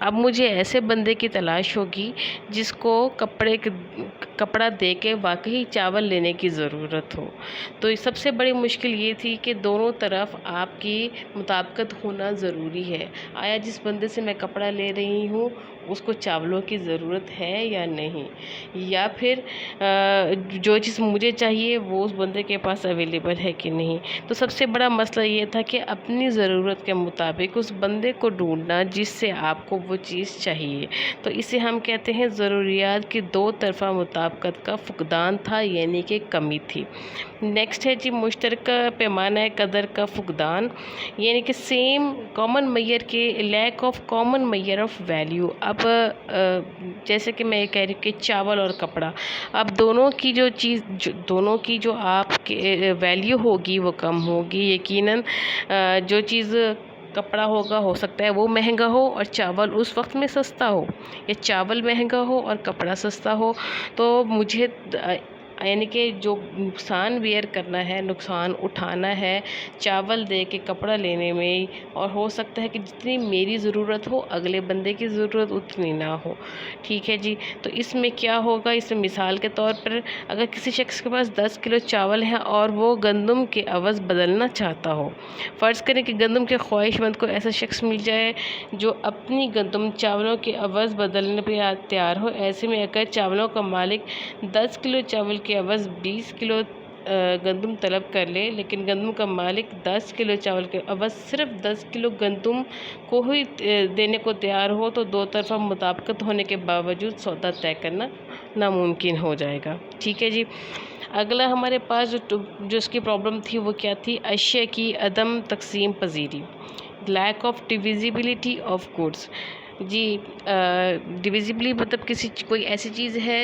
اب مجھے ایسے بندے کی تلاش ہوگی جس کو کپڑا دے کے واقعی چاول لینے کی ضرورت ہو۔ تو سب سے بڑی مشکل یہ تھی کہ دونوں طرف آپ کی مطابقت ہونا ضروری ہے۔ آیا جس بندے سے میں کپڑا لے رہی ہوں اس کو چاولوں کی ضرورت ہے یا نہیں، یا پھر جو چیز مجھے چاہیے وہ اس بندے کے پاس اویلیبل ہے کہ نہیں۔ تو سب سے بڑا مسئلہ یہ تھا کہ اپنی ضرورت کے مطابق اس بندے کو ڈھونڈنا جس سے آپ کو وہ چیز چاہیے۔ تو اسے ہم کہتے ہیں ضروریات کی دو طرفہ مطابقت کا فقدان تھا، یعنی کہ کمی تھی۔ نیکسٹ ہے جی مشترکہ پیمانہ قدر کا فقدان، یعنی کہ سیم کامن میئر کے lack of common measure of value. اب جیسے کہ میں کہہ رہی ہوں کہ چاول اور کپڑا، اب دونوں کی جو آپ کے ویلیو ہوگی وہ کم ہوگی۔ یقیناً جو چیز کپڑا ہوگا ہو سکتا ہے وہ مہنگا ہو اور چاول اس وقت میں سستا ہو، یا چاول مہنگا ہو اور کپڑا سستا ہو۔ تو مجھے یعنی کہ جو نقصان بیئر کرنا ہے، نقصان اٹھانا ہے چاول دے کے کپڑا لینے میں، اور ہو سکتا ہے کہ جتنی میری ضرورت ہو اگلے بندے کی ضرورت اتنی نہ ہو، ٹھیک ہے جی۔ تو اس میں کیا ہوگا، اس میں مثال کے طور پر اگر کسی شخص کے پاس 10 کلو چاول ہے اور وہ گندم کے عوض بدلنا چاہتا ہو، فرض کریں کہ گندم کے خواہش مند کو ایسا شخص مل جائے جو اپنی گندم چاولوں کے عوض بدلنے پہ تیار ہو، ایسے میں اگر چاولوں کا مالک 10 کلو چاول کے عوض 20 کلو گندم طلب کر لے، لیکن گندم کا مالک 10 کلو چاول کے عوض صرف 10 کلو گندم کو ہی دینے کو تیار ہو، تو دو طرفہ مطابقت ہونے کے باوجود سودا طے کرنا ناممکن ہو جائے گا، ٹھیک ہے جی۔ اگلا ہمارے پاس جو اس کی پرابلم تھی وہ کیا تھی، اشیاء کی عدم تقسیم پذیری، لیک آف ڈیویزیبلٹی آف گڈس۔ جی ڈیویزیبلی مطلب کوئی ایسی چیز ہے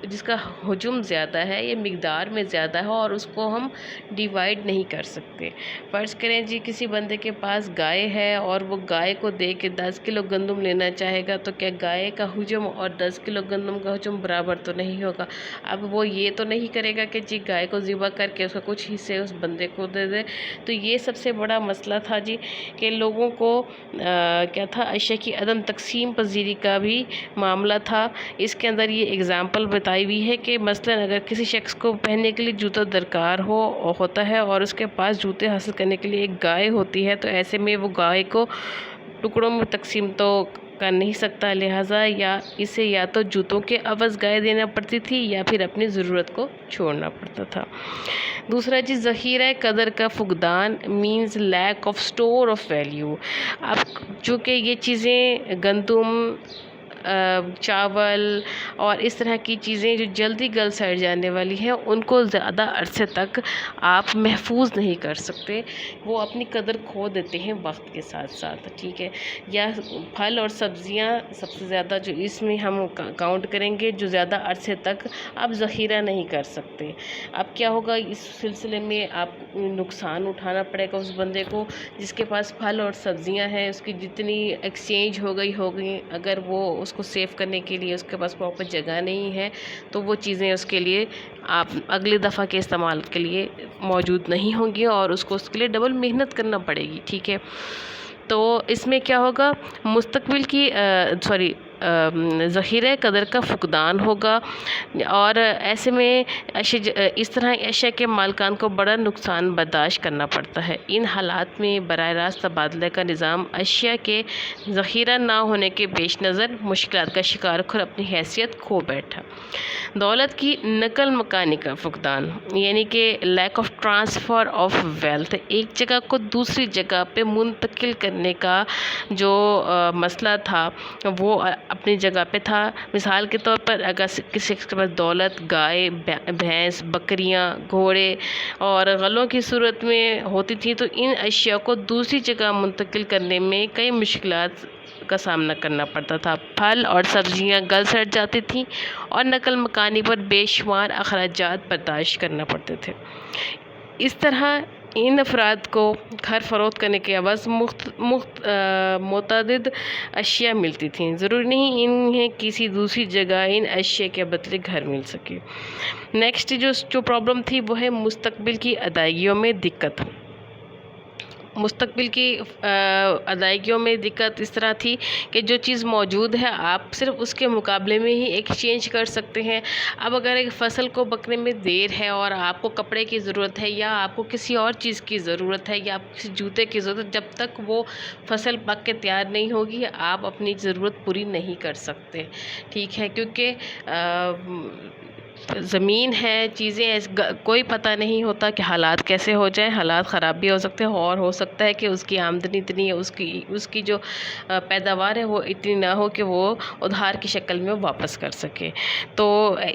جس کا حجم زیادہ ہے یا مقدار میں زیادہ ہے اور اس کو ہم ڈیوائیڈ نہیں کر سکتے۔ فرض کریں جی کسی بندے کے پاس گائے ہے اور وہ گائے کو دے کے 10 کلو گندم لینا چاہے گا، تو کیا گائے کا حجم اور 10 کلو گندم کا حجم برابر تو نہیں ہوگا۔ اب وہ یہ تو نہیں کرے گا کہ جی گائے کو ذبح کر کے اس کا کچھ حصے اس بندے کو دے دے۔ تو یہ سب سے بڑا مسئلہ تھا جی، کہ لوگوں کو کیا تھا، اشیاء کی عدم تقسیم پذیری کا بھی معاملہ تھا۔ اس کے اندر یہ اگزامپل بتائی ہوئی ہے کہ مثلاً اگر کسی شخص کو پہننے کے لیے جوتا درکار ہوتا ہے اور اس کے پاس جوتے حاصل کرنے کے لیے ایک گائے ہوتی ہے، تو ایسے میں وہ گائے کو ٹکڑوں میں تقسیم تو کر نہیں سکتا، لہٰذا اسے یا تو جوتوں کے عوض گائے دینا پڑتی تھی یا پھر اپنی ضرورت کو چھوڑنا پڑتا تھا۔ دوسرا چیز ذخیرہ قدر کا فقدان means lack of store of value. اب چونکہ یہ چیزیں گندم، چاول اور اس طرح کی چیزیں جو جلدی گل سڑ جانے والی ہیں، ان کو زیادہ عرصے تک آپ محفوظ نہیں کر سکتے، وہ اپنی قدر کھو دیتے ہیں وقت کے ساتھ ساتھ، ٹھیک ہے۔ یا پھل اور سبزیاں سب سے زیادہ جو اس میں ہم کاؤنٹ کریں گے، جو زیادہ عرصے تک آپ ذخیرہ نہیں کر سکتے۔ اب کیا ہوگا، اس سلسلے میں آپ نقصان اٹھانا پڑے گا اس بندے کو جس کے پاس پھل اور سبزیاں ہیں، اس کی جتنی ایکسچینج ہو گئی، اگر وہ اس کو سیو کرنے کے لیے اس کے پاس پراپر جگہ نہیں ہے تو وہ چیزیں اس کے لیے آپ اگلی دفعہ کے استعمال کے لیے موجود نہیں ہوں گی اور اس کو اس کے لیے ڈبل محنت کرنا پڑے گی، ٹھیک ہے۔ تو اس میں کیا ہوگا، مستقبل کی ذخیرہ قدر کا فقدان ہوگا، اور ایسے میں اس طرح اشیاء کے مالکان کو بڑا نقصان برداشت کرنا پڑتا ہے۔ ان حالات میں براہ راست تبادلہ کا نظام اشیاء کے ذخیرہ نہ ہونے کے پیش نظر مشکلات کا شکار اور اپنی حیثیت کھو بیٹھا۔ دولت کی نقل مکانی کا فقدان، یعنی کہ lack of transfer of wealth, ایک جگہ کو دوسری جگہ پہ منتقل کرنے کا جو مسئلہ تھا وہ اپنی جگہ پہ تھا۔ مثال کے طور پر اگر کسی شخص کے پاس دولت گائے، بھینس، بکریاں، گھوڑے اور غلوں کی صورت میں ہوتی تھی، تو ان اشیاء کو دوسری جگہ منتقل کرنے میں کئی مشکلات کا سامنا کرنا پڑتا تھا۔ پھل اور سبزیاں گل سڑ جاتی تھیں اور نقل مکانی پر بے شمار اخراجات برداشت کرنا پڑتے تھے۔ اس طرح ان افراد کو گھر فروخت کرنے کے عوض متعدد اشیاء ملتی تھیں، ضروری نہیں انہیں کسی دوسری جگہ ان اشیاء کے بدلے گھر مل سکے۔ نیکسٹ جو پرابلم تھی وہ ہے مستقبل کی ادائیگیوں میں دقت۔ مستقبل کی ادائیگیوں میں دقت اس طرح تھی کہ جو چیز موجود ہے آپ صرف اس کے مقابلے میں ہی ایکسچینج کر سکتے ہیں۔ اب اگر ایک فصل کو پکنے میں دیر ہے اور آپ کو کپڑے کی ضرورت ہے یا آپ کو کسی اور چیز کی ضرورت ہے یا آپ کسی جوتے کی ضرورت ہے، جب تک وہ فصل پک کے تیار نہیں ہوگی آپ اپنی ضرورت پوری نہیں کر سکتے، ٹھیک ہے، کیونکہ زمین ہے، چیزیں کوئی پتہ نہیں ہوتا کہ حالات کیسے ہو جائیں، حالات خراب بھی ہو سکتے ہیں اور ہو سکتا ہے کہ اس کی آمدنی اتنی ہے، اس کی جو پیداوار ہے وہ اتنی نہ ہو کہ وہ ادھار کی شکل میں واپس کر سکے۔ تو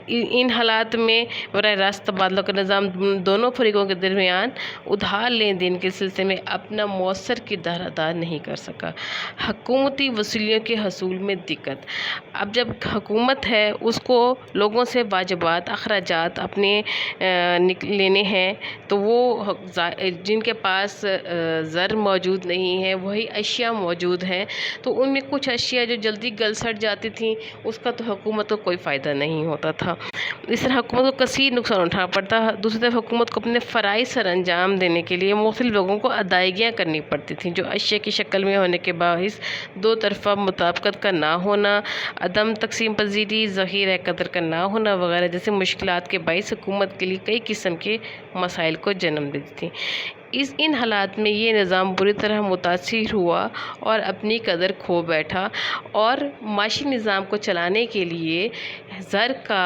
ان حالات میں براہ راست تبادلہ کا نظام دونوں فریقوں کے درمیان ادھار لین دین کے سلسلے میں اپنا مؤثر کردار ادا نہیں کر سکا۔ حکومتی وصولیوں کے حصول میں دقت۔ اب جب حکومت ہے اس کو لوگوں سے واجبات، اخراجات اپنے لینے ہیں، تو وہ جن کے پاس زر موجود نہیں ہے وہی اشیاء موجود ہیں، تو ان میں کچھ اشیاء جو جلدی گل سڑ جاتی تھیں اس کا تو حکومت کو کوئی فائدہ نہیں ہوتا تھا۔ اس طرح حکومت کو کثیر نقصان اٹھانا پڑتا۔ دوسری طرف حکومت کو اپنے فرائض سر انجام دینے کے لیے مختلف لوگوں کو ادائیگیاں کرنی پڑتی تھیں، جو اشیاء کی شکل میں ہونے کے باعث دو طرفہ مطابقت کا نہ ہونا، عدم تقسیم پذیری، ذخیرہ قدر کا نہ ہونا وغیرہ جیسے مشکلات کے باعث حکومت کے لیے کئی قسم کے مسائل کو جنم دیتی تھی۔ ان حالات میں یہ نظام بری طرح متاثر ہوا اور اپنی قدر کھو بیٹھا، اور معاشی نظام کو چلانے کے لیے زر کا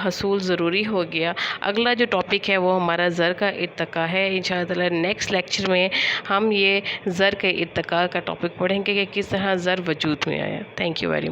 حصول ضروری ہو گیا۔ اگلا جو ٹاپک ہے وہ ہمارا زر کا ارتقاء ہے۔ انشاءاللہ نیکسٹ لیکچر میں ہم یہ زر کے ارتقاء کا ٹاپک پڑھیں گے کہ کس طرح زر وجود میں آیا۔ Thank you very much.